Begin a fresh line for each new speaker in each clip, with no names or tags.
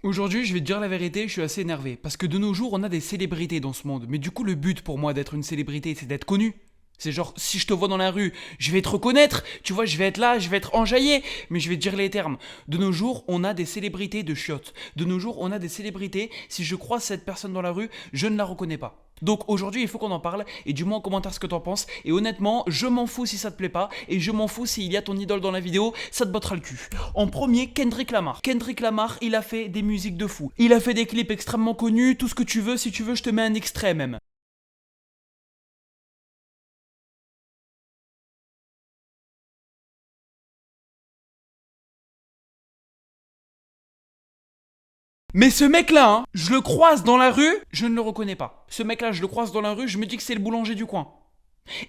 Aujourd'hui, je vais te dire la vérité, je suis assez énervé. Parce que de nos jours, on a des célébrités dans ce monde. Mais du coup, le but pour moi d'être une célébrité, c'est d'être connu. C'est genre, si je te vois dans la rue, je vais te reconnaître, tu vois, je vais être là, je vais être enjaillé, mais je vais te dire les termes. De nos jours, on a des célébrités de chiottes. De nos jours, on a des célébrités, si je croise cette personne dans la rue, je ne la reconnais pas. Donc aujourd'hui, il faut qu'on en parle, et dis-moi en commentaire ce que t'en penses. Et honnêtement, je m'en fous si ça te plaît pas, et je m'en fous s'il y a ton idole dans la vidéo, ça te bottera le cul. En premier, Kendrick Lamar. Kendrick Lamar, il a fait des musiques de fou. Il a fait des clips extrêmement connus, tout ce que tu veux, si tu veux, je te mets un extrait même. Mais ce mec-là, hein, je le croise dans la rue, je ne le reconnais pas. Ce mec-là, je le croise dans la rue, je me dis que c'est le boulanger du coin.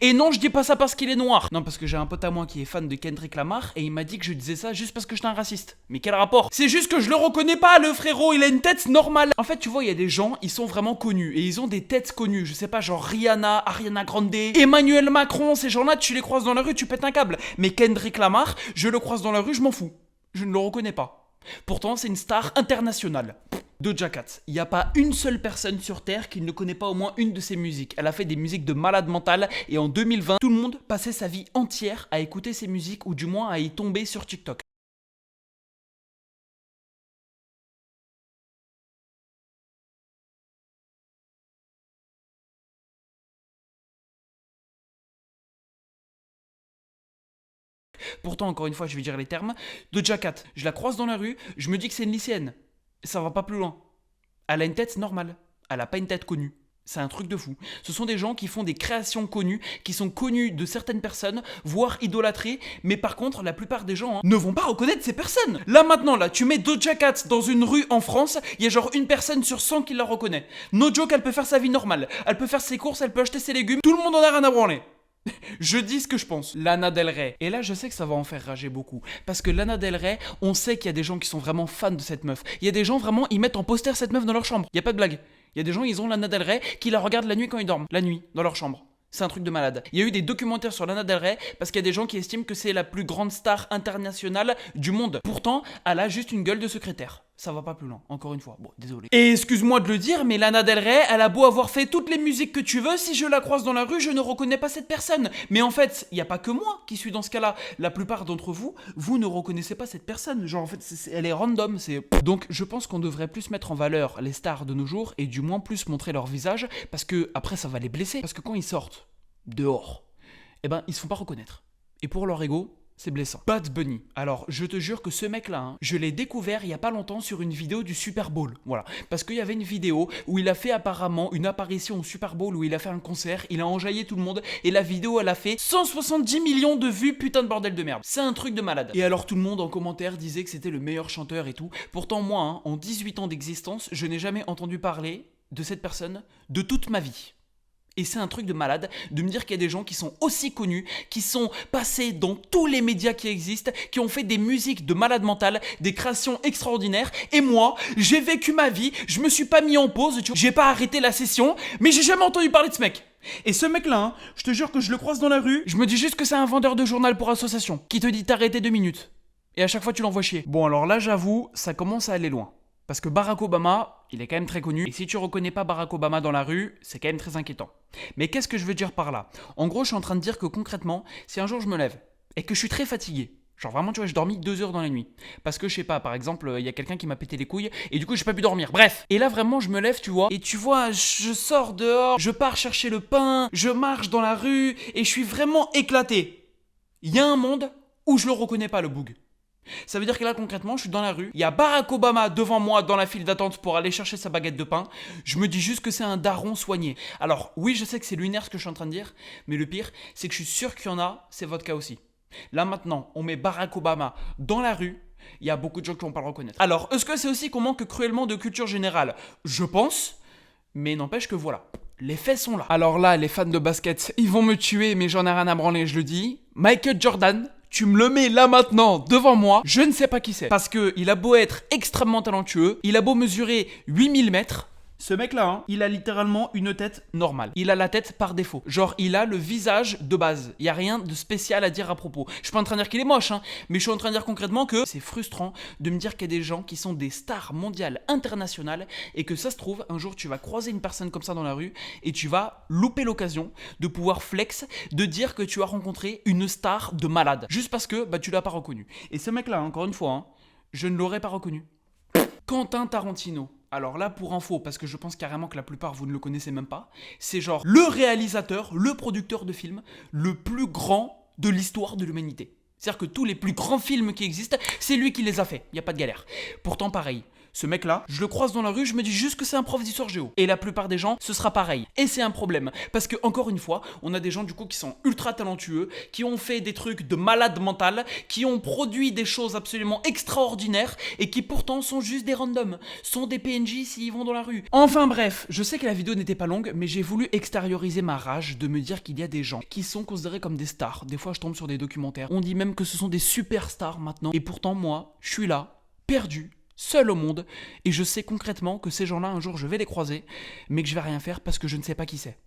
Et non, je dis pas ça parce qu'il est noir. Non, parce que j'ai un pote à moi qui est fan de Kendrick Lamar et il m'a dit que je disais ça juste parce que j'étais un raciste. Mais quel rapport? C'est juste que je le reconnais pas, le frérot, il a une tête normale. En fait, tu vois, il y a des gens, ils sont vraiment connus et ils ont des têtes connues. Je sais pas, genre Rihanna, Ariana Grande, Emmanuel Macron, ces gens-là, tu les croises dans la rue, tu pètes un câble. Mais Kendrick Lamar, je le croise dans la rue, je m'en fous. Je ne le reconnais pas. Pourtant, c'est une star internationale. Doja Cat, il n'y a pas une seule personne sur Terre qui ne connaît pas au moins une de ses musiques. Elle a fait des musiques de malade mental et en 2020, tout le monde passait sa vie entière à écouter ses musiques ou du moins à y tomber sur TikTok. Pourtant, encore une fois, je vais dire les termes. Doja Cat, je la croise dans la rue, je me dis que c'est une lycéenne. Ça va pas plus loin. Elle a une tête normale. Elle a pas une tête connue. C'est un truc de fou. Ce sont des gens qui font des créations connues, qui sont connus de certaines personnes, voire idolâtrés, mais par contre, la plupart des gens ne vont pas reconnaître ces personnes. Là maintenant, là, tu mets Doja Cat dans une rue en France, il y a genre une personne sur 100 qui la reconnaît. No joke, elle peut faire sa vie normale. Elle peut faire ses courses, elle peut acheter ses légumes, tout le monde en a rien à branler. Je dis ce que je pense. Lana Del Rey. Et là, je sais que ça va en faire rager beaucoup. Parce que Lana Del Rey, on sait qu'il y a des gens qui sont vraiment fans de cette meuf. Il y a des gens vraiment, ils mettent en poster cette meuf dans leur chambre. Il y a pas de blague. Il y a des gens, ils ont Lana Del Rey qui la regardent la nuit quand ils dorment. La nuit, dans leur chambre. C'est un truc de malade. Il y a eu des documentaires sur Lana Del Rey parce qu'il y a des gens qui estiment que c'est la plus grande star internationale du monde. Pourtant, elle a juste une gueule de secrétaire. Ça va pas plus loin, encore une fois. Bon, désolé. Et excuse-moi de le dire, mais Lana Del Rey, elle a beau avoir fait toutes les musiques que tu veux, si je la croise dans la rue, je ne reconnais pas cette personne. Mais en fait, il n'y a pas que moi qui suis dans ce cas-là. La plupart d'entre vous, vous ne reconnaissez pas cette personne. Genre, en fait, elle est random. Donc, je pense qu'on devrait plus mettre en valeur les stars de nos jours et du moins plus montrer leur visage parce que après, ça va les blesser. Parce que quand ils sortent dehors, eh ben, ils se font pas reconnaître. Et pour leur ego, c'est blessant. Bad Bunny. Alors, je te jure que ce mec-là, hein, je l'ai découvert il y a pas longtemps sur une vidéo du Super Bowl. Voilà. Parce qu'il y avait une vidéo où il a fait apparemment une apparition au Super Bowl où il a fait un concert, il a enjaillé tout le monde et la vidéo, elle a fait 170 millions de vues, putain de bordel de merde. C'est un truc de malade. Et alors, tout le monde en commentaire disait que c'était le meilleur chanteur et tout. Pourtant, moi, hein, en 18 ans d'existence, je n'ai jamais entendu parler de cette personne de toute ma vie. Et c'est un truc de malade de me dire qu'il y a des gens qui sont aussi connus, qui sont passés dans tous les médias qui existent, qui ont fait des musiques de malade mental, des créations extraordinaires. Et moi, j'ai vécu ma vie, je me suis pas mis en pause, j'ai pas arrêté la session, mais j'ai jamais entendu parler de ce mec. Et ce mec-là, hein, je te jure que je le croise dans la rue, je me dis juste que c'est un vendeur de journal pour association, qui te dit d'arrêter 2 minutes. Et à chaque fois, tu l'envoies chier. Bon, alors là, j'avoue, ça commence à aller loin. Parce que Barack Obama, il est quand même très connu. Et si tu reconnais pas Barack Obama dans la rue, c'est quand même très inquiétant. Mais qu'est-ce que je veux dire par là? En gros, je suis en train de dire que concrètement, si un jour je me lève et que je suis très fatigué, genre vraiment, tu vois, je dormis 2 heures dans la nuit. Parce que je sais pas, par exemple, il y a quelqu'un qui m'a pété les couilles et du coup, j'ai pas pu dormir. Bref. Et là, vraiment, je me lève, tu vois. Et tu vois, je sors dehors, je pars chercher le pain, je marche dans la rue et je suis vraiment éclaté. Il y a un monde où je le reconnais pas, le boug. Ça veut dire que là concrètement je suis dans la rue, il y a Barack Obama devant moi dans la file d'attente pour aller chercher sa baguette de pain, je me dis juste que c'est un daron soigné. Alors oui, je sais que c'est lunaire ce que je suis en train de dire, mais le pire c'est que je suis sûr qu'il y en a, c'est votre cas aussi. Là maintenant, on met Barack Obama dans la rue, il y a beaucoup de gens qui vont pas le reconnaître. Alors, est-ce que c'est aussi qu'on manque cruellement de culture générale? Je pense, mais n'empêche que voilà. Les faits sont là. Alors là, les fans de basket, ils vont me tuer, mais j'en ai rien à branler, je le dis. Michael Jordan, tu me le mets là maintenant devant moi, je ne sais pas qui c'est. Parce que il a beau être extrêmement talentueux, il a beau mesurer 8000 mètres, Ce mec-là, hein, il a littéralement une tête normale. Il a la tête par défaut. Genre, il a le visage de base. Il y a rien de spécial à dire à propos. Je suis pas en train de dire qu'il est moche, hein, mais je suis en train de dire concrètement que c'est frustrant de me dire qu'il y a des gens qui sont des stars mondiales, internationales, et que ça se trouve, un jour, tu vas croiser une personne comme ça dans la rue, et tu vas louper l'occasion de pouvoir flex, de dire que tu as rencontré une star de malade. Juste parce que tu l'as pas reconnu. Et ce mec-là, encore une fois, hein, je ne l'aurais pas reconnu. Quentin Tarantino. Alors là, pour info, parce que je pense carrément que la plupart vous ne le connaissez même pas, c'est genre le réalisateur, le producteur de films le plus grand de l'histoire de l'humanité. C'est-à-dire que tous les plus grands films qui existent, c'est lui qui les a faits, il n'y a pas de galère. Pourtant pareil, ce mec-là, je le croise dans la rue, je me dis juste que c'est un prof d'histoire géo. Et la plupart des gens, ce sera pareil. Et c'est un problème. Parce que, encore une fois, on a des gens du coup qui sont ultra talentueux, qui ont fait des trucs de malade mental, qui ont produit des choses absolument extraordinaires, et qui pourtant sont juste des randoms. Sont des PNJ s'ils vont dans la rue. Enfin bref, je sais que la vidéo n'était pas longue, mais j'ai voulu extérioriser ma rage de me dire qu'il y a des gens qui sont considérés comme des stars. Des fois, je tombe sur des documentaires. On dit même que ce sont des superstars maintenant. Et pourtant, moi, je suis là, perdu, seul au monde, et je sais concrètement que ces gens-là, un jour, je vais les croiser, mais que je vais rien faire parce que je ne sais pas qui c'est.